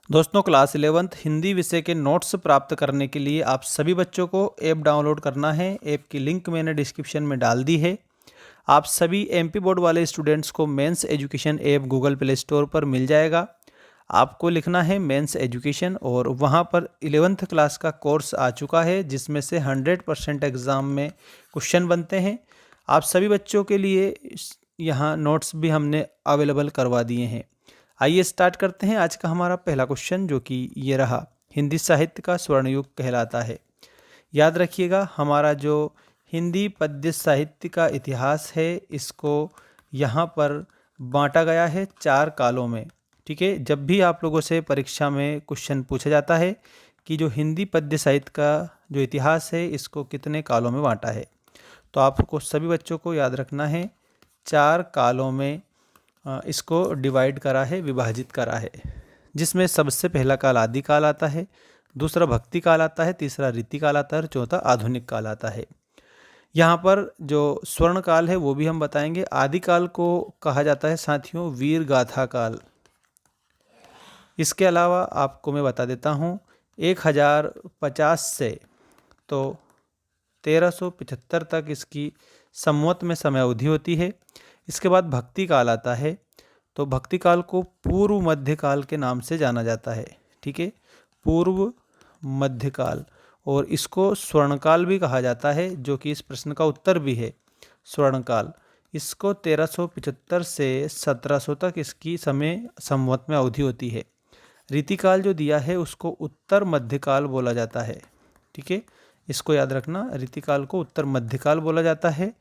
दोस्तों, class 11th Hindi विषय के नोट्स प्राप्त करने के लिए आप सभी बच्चों को ऐप डाउनलोड करना है। ऐप की लिंक मैंने डिस्क्रिप्शन में डाल दी है। आप सभी एमपी बोर्ड वाले स्टूडेंट्स को mens education app Google Play Store पर मिल जाएगा। आपको लिखना है मेंस एजुकेशन और वहाँ पर 11th क्लास का कोर्स आ चुका है, जिसमें से 100% एग्ज़ाम में क्वेश्चन बनते हैं। आप सभी बच्चों के लिए यहाँ नोट्स भी हमने अवेलेबल करवा दिए हैं। आइए स्टार्ट करते हैं आज का हमारा पहला क्वेश्चन, जो कि ये रहा। हिंदी साहित्य का स्वर्ण युग कहलाता है। याद रखिएगा, हमारा जो हिंदी पद्य साहित्य का इतिहास है, इसको यहाँ पर बांटा गया है 4 कालों में। ठीक है, जब भी आप लोगों से परीक्षा में क्वेश्चन पूछा जाता है कि जो हिंदी पद्य साहित्य का जो इतिहास है, इसको कितने कालों में बांटा है, तो आपको सभी बच्चों को याद रखना है 4 कालों में इसको डिवाइड करा है, विभाजित करा है, जिसमें सबसे पहला काल आदि काल आता है, दूसरा भक्ति काल आता है, तीसरा रीति काल आता है और चौथा आधुनिक काल आता है। यहाँ पर जो स्वर्ण काल है वो भी हम बताएंगे। आदि काल को कहा जाता है साथियों वीर गाथा काल। इसके अलावा आपको मैं बता देता हूँ 1050 से तो 1375 तक इसकी संवत में समय अवधि होती है। इसके बाद भक्ति काल आता है, तो भक्ति काल को पूर्व मध्यकाल के नाम से जाना जाता है। ठीक है, पूर्व मध्यकाल, और इसको स्वर्णकाल भी कहा जाता है, जो कि इस प्रश्न का उत्तर भी है। स्वर्णकाल, इसको 1375 से 1700 तक इसकी समय संवत में अवधि होती है। रीतिकाल जो दिया है उसको उत्तर मध्यकाल बोला जाता है। ठीक है, इसको याद रखना, रीतिकाल को उत्तर मध्यकाल बोला जाता है।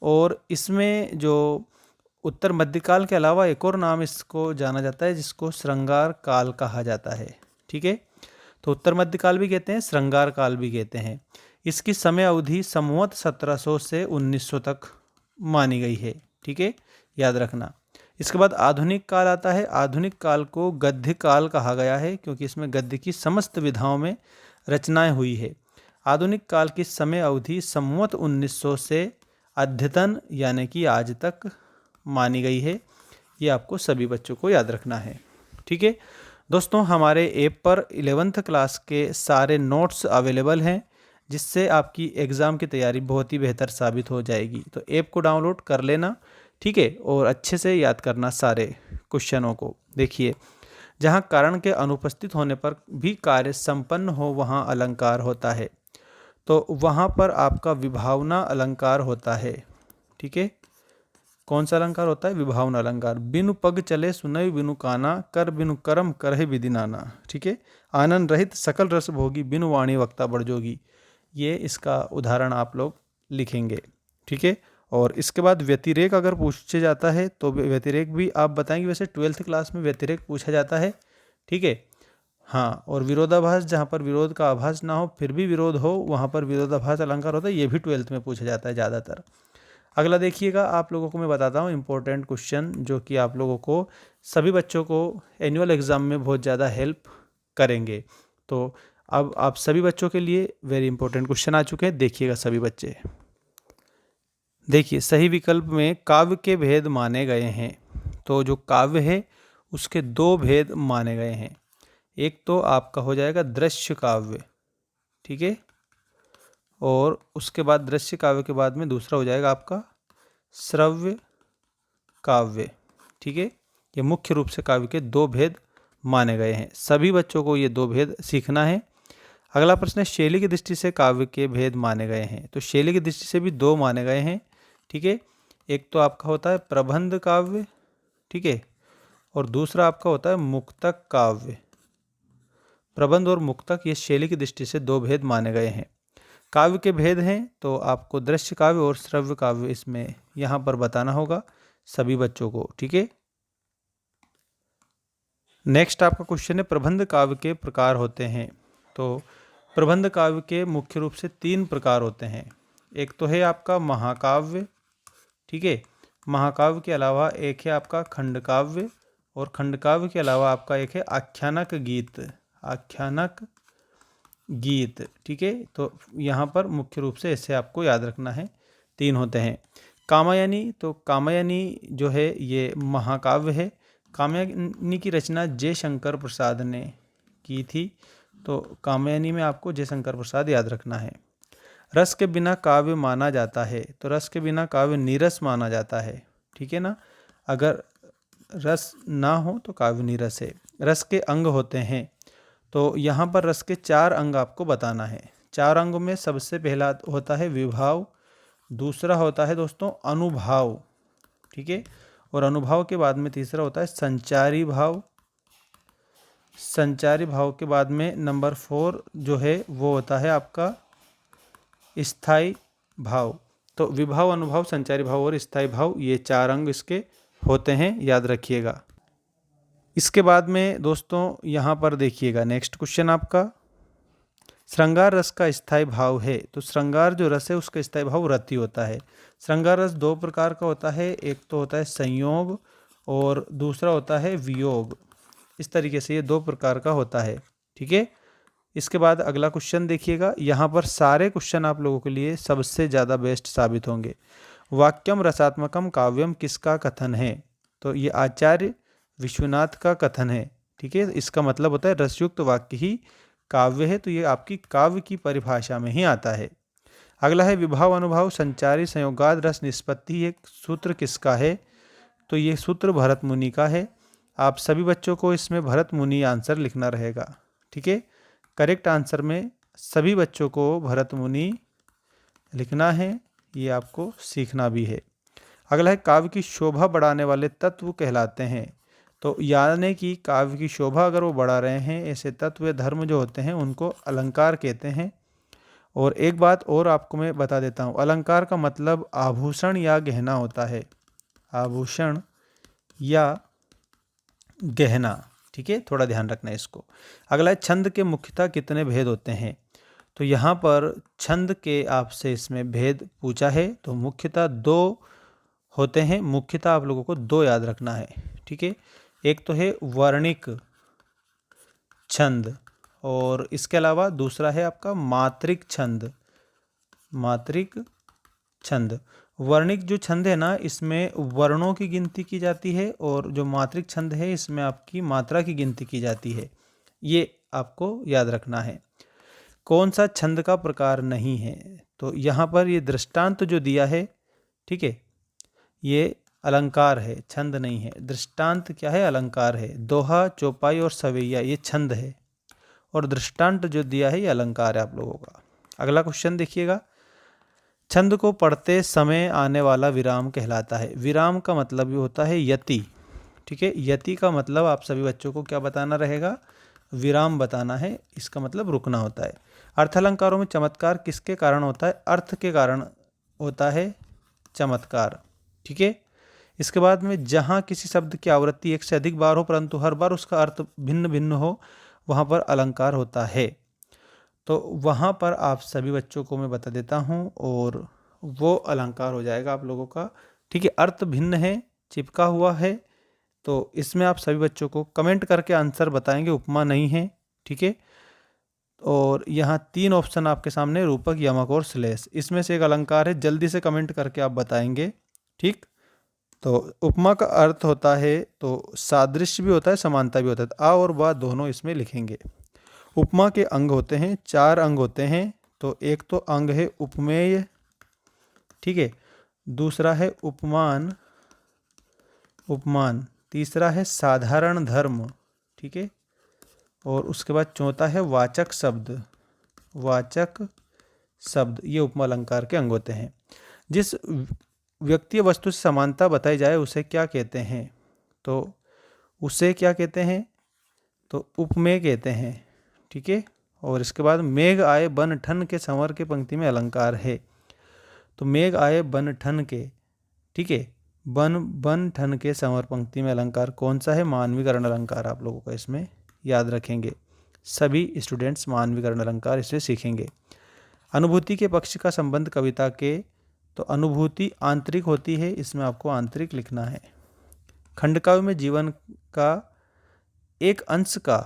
और इसमें जो उत्तर मध्यकाल के अलावा एक और नाम इसको जाना जाता है, जिसको श्रृंगार काल कहा जाता है। ठीक है, तो उत्तर मध्यकाल भी कहते हैं, श्रृंगार काल भी कहते हैं। इसकी समय अवधि संवत 1700 से 1900 तक मानी गई है। ठीक है, याद रखना। इसके बाद आधुनिक काल आता है। आधुनिक काल को गद्य काल कहा गया है, क्योंकि इसमें गद्य की समस्त विधाओं में रचनाएं हुई है। आधुनिक काल की समय अवधि संवत 1900 से अद्यतन यानी कि आज तक मानी गई है। ये आपको सभी बच्चों को याद रखना है। ठीक है दोस्तों, हमारे ऐप पर 11th क्लास के सारे नोट्स अवेलेबल हैं, जिससे आपकी एग्ज़ाम की तैयारी बहुत ही बेहतर साबित हो जाएगी। तो ऐप को डाउनलोड कर लेना। ठीक है, और अच्छे से याद करना सारे क्वेश्चनों को। देखिए, जहाँ कारण के अनुपस्थित होने पर भी कार्य संपन्न हो वहाँ अलंकार होता है, तो वहाँ पर आपका विभावना अलंकार होता है। ठीक है, कौन सा अलंकार होता है? विभावना अलंकार। बिनु पग चले सुनय बिनु काना, कर बिनु कर्म करहे विधि नाना। ठीक है, आनंद रहित सकल रस भोगी, बिनु वाणी वक्ता बड़जोगी। ये इसका उदाहरण आप लोग लिखेंगे। ठीक है, और इसके बाद व्यतिरेक अगर पूछे जाता है तो व्यतिरेक भी आप बताएंगे। वैसे 12th क्लास में व्यतिरेक पूछा जाता है। ठीक है, हाँ, और विरोधाभास, जहाँ पर विरोध का आभास ना हो फिर भी विरोध हो, वहाँ पर विरोधाभास अलंकार होता है। ये भी 12th में पूछा जाता है ज़्यादातर। अगला देखिएगा, आप लोगों को मैं बताता हूँ इम्पोर्टेंट क्वेश्चन, जो कि आप लोगों को सभी बच्चों को एनुअल एग्ज़ाम में बहुत ज़्यादा हेल्प करेंगे। तो अब आप सभी बच्चों के लिए वेरी इंपॉर्टेंट क्वेश्चन आ चुके हैं। देखिएगा सभी बच्चे, देखिए सही विकल्प में काव्य के भेद माने गए हैं। तो जो काव्य है उसके 2 भेद माने गए हैं। एक तो आपका हो जाएगा दृश्य काव्य। ठीक है, और उसके बाद दृश्य काव्य के बाद में दूसरा हो जाएगा आपका श्रव्य काव्य। ठीक है, ये मुख्य रूप से काव्य के 2 भेद माने गए हैं। सभी बच्चों को ये 2 भेद सीखना है। अगला प्रश्न है, शैली की दृष्टि से काव्य के भेद माने गए हैं। तो शैली की दृष्टि से भी 2 माने गए हैं। ठीक है, एक तो आपका होता है प्रबंध काव्य। ठीक है, और दूसरा आपका होता है मुक्तक काव्य। प्रबंध और मुक्तक, ये शैली की दृष्टि से 2 भेद माने गए हैं। काव्य के भेद हैं तो आपको दृश्य काव्य और श्रव्य काव्य इसमें यहाँ पर बताना होगा सभी बच्चों को। ठीक है, नेक्स्ट आपका क्वेश्चन है, प्रबंध काव्य के प्रकार होते हैं। तो प्रबंध काव्य के मुख्य रूप से 3 प्रकार होते हैं। एक तो है आपका महाकाव्य। ठीक है, महाकाव्य के अलावा एक है आपका खंड काव्य, और खंड काव्य के अलावा आपका एक है आख्यानक गीत। आख्यानक गीत। ठीक है, तो यहाँ पर मुख्य रूप से ऐसे आपको याद रखना है, 3 होते हैं। कामायनी, तो कामायनी जो है ये महाकाव्य है। कामायनी की रचना जय शंकर प्रसाद ने की थी। तो कामयानी में आपको जयशंकर प्रसाद याद रखना है। रस के बिना काव्य माना जाता है, तो रस के बिना काव्य नीरस माना जाता है। ठीक है ना, अगर रस ना हो तो काव्य नीरस है। रस के अंग होते हैं, तो यहाँ पर रस के 4 अंग आपको बताना है। 4 अंगों में सबसे पहला होता है विभाव, दूसरा होता है दोस्तों अनुभाव, ठीक है, और अनुभाव के बाद में तीसरा होता है संचारी भाव। संचारी भाव के बाद में नंबर 4 जो है वो होता है आपका स्थाई भाव। तो विभाव, अनुभाव, संचारी भाव और स्थाई भाव, ये 4 अंग इसके होते हैं, याद रखिएगा। इसके बाद में दोस्तों यहाँ पर देखिएगा नेक्स्ट क्वेश्चन आपका, श्रृंगार रस का स्थाई भाव है। तो श्रृंगार जो रस है उसका स्थाई भाव रति होता है। श्रृंगार रस 2 प्रकार का होता है, एक तो होता है संयोग और दूसरा होता है वियोग। इस तरीके से ये 2 प्रकार का होता है, ठीक है। इसके बाद अगला क्वेश्चन देखिएगा, यहाँ पर सारे क्वेश्चन आप लोगों के लिए सबसे ज़्यादा बेस्ट साबित होंगे। वाक्यम रसात्मकम काव्यम किसका कथन है? तो ये आचार्य विश्वनाथ का कथन है, ठीक है। इसका मतलब होता है रसयुक्त वाक्य ही काव्य है, तो ये आपकी काव्य की परिभाषा में ही आता है। अगला है विभाव अनुभाव संचारी संयोगाद रस निष्पत्ति, एक सूत्र किसका है? तो ये सूत्र भरत मुनि का है। आप सभी बच्चों को इसमें भरत मुनि आंसर लिखना रहेगा, ठीक है। करेक्ट आंसर में सभी बच्चों को भरत मुनि लिखना है, ये आपको सीखना भी है। अगला है काव्य की शोभा बढ़ाने वाले तत्व कहलाते हैं। तो यानी कि काव्य की शोभा अगर वो बढ़ा रहे हैं, ऐसे तत्व धर्म जो होते हैं उनको अलंकार कहते हैं। और एक बात और आपको मैं बता देता हूँ, अलंकार का मतलब आभूषण या गहना होता है, आभूषण या गहना, ठीक है, थोड़ा ध्यान रखना है इसको। अगला है छंद के मुख्यतः कितने भेद होते हैं? तो यहाँ पर छंद के आपसे इसमें भेद पूछा है, तो मुख्यतः 2 होते हैं। मुख्यतः आप लोगों को 2 याद रखना है, ठीक है। एक तो है वर्णिक छंद और इसके अलावा दूसरा है आपका मात्रिक छंद। मात्रिक छंद, वर्णिक जो छंद है ना, इसमें वर्णों की गिनती की जाती है और जो मात्रिक छंद है इसमें आपकी मात्रा की गिनती की जाती है, ये आपको याद रखना है। कौन सा छंद का प्रकार नहीं है? तो यहाँ पर ये दृष्टांत जो दिया है, ठीक है, ये अलंकार है, छंद नहीं है। दृष्टांत क्या है? अलंकार है। दोहा, चौपाई और सवैया ये छंद है और दृष्टांत जो दिया है ये अलंकार है आप लोगों का। अगला क्वेश्चन देखिएगा, छंद को पढ़ते समय आने वाला विराम कहलाता है। विराम का मतलब ये होता है यति, ठीक है। यति का मतलब आप सभी बच्चों को क्या बताना रहेगा? विराम बताना है, इसका मतलब रुकना होता है। अर्थालंकारों में चमत्कार किसके कारण होता है? अर्थ के कारण होता है चमत्कार, ठीक है। इसके बाद में जहाँ किसी शब्द की आवृत्ति एक से अधिक बार हो परंतु हर बार उसका अर्थ भिन्न भिन्न हो, वहाँ पर अलंकार होता है। तो वहाँ पर आप सभी बच्चों को मैं बता देता हूँ और वो अलंकार हो जाएगा आप लोगों का, ठीक है। अर्थ भिन्न है, चिपका हुआ है, तो इसमें आप सभी बच्चों को कमेंट करके आंसर बताएंगे, उपमा नहीं है, ठीक है। और यहाँ 3 ऑप्शन आपके सामने, रूपक, यमक और श्लेष, इसमें से एक अलंकार है, जल्दी से कमेंट करके आप बताएंगे, ठीक। तो उपमा का अर्थ होता है, तो सादृश्य भी होता है, समानता भी होता है, आ और बा दोनों इसमें लिखेंगे। उपमा के अंग होते हैं, 4 अंग होते हैं। तो एक तो अंग है उपमेय, ठीक है, दूसरा है उपमान, उपमान, तीसरा है साधारण धर्म, ठीक है, और उसके बाद चौथा है वाचक शब्द, वाचक शब्द, ये उपमा अलंकार के अंग होते हैं। जिस व्यक्ति वस्तु से समानता बताई जाए उसे क्या कहते हैं? तो उसे क्या कहते हैं? तो उपमेय कहते हैं, ठीक है। और इसके बाद मेघ आए बन ठन के संवर के पंक्ति में अलंकार है। तो मेघ आए बन ठन के, ठीक है, बन बन ठन के संवर पंक्ति में अलंकार कौन सा है? मानवीकरण अलंकार आप लोगों को इसमें याद रखेंगे। सभी स्टूडेंट्स मानवीकरण अलंकार इसे सीखेंगे। अनुभूति के पक्ष का संबंध कविता के, तो अनुभूति आंतरिक होती है, इसमें आपको आंतरिक लिखना है। खंडकाव्य में जीवन का एक अंश का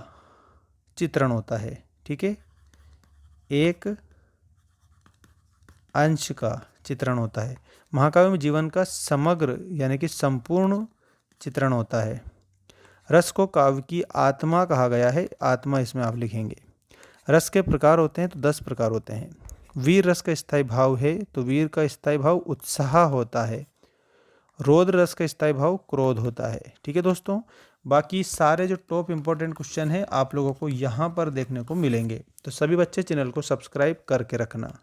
चित्रण होता है, ठीक है, एक अंश का चित्रण होता है। महाकाव्य में जीवन का समग्र यानी कि संपूर्ण चित्रण होता है। रस को काव्य की आत्मा कहा गया है, आत्मा इसमें आप लिखेंगे। रस के प्रकार होते हैं तो 10 प्रकार होते हैं। वीर रस का स्थायी भाव है तो वीर का स्थायी भाव उत्साह होता है। रौद्र रस का स्थायी भाव क्रोध होता है। ठीक है दोस्तों, बाकी सारे जो टॉप इंपॉर्टेंट क्वेश्चन है आप लोगों को यहाँ पर देखने को मिलेंगे, तो सभी बच्चे चैनल को सब्सक्राइब करके रखना।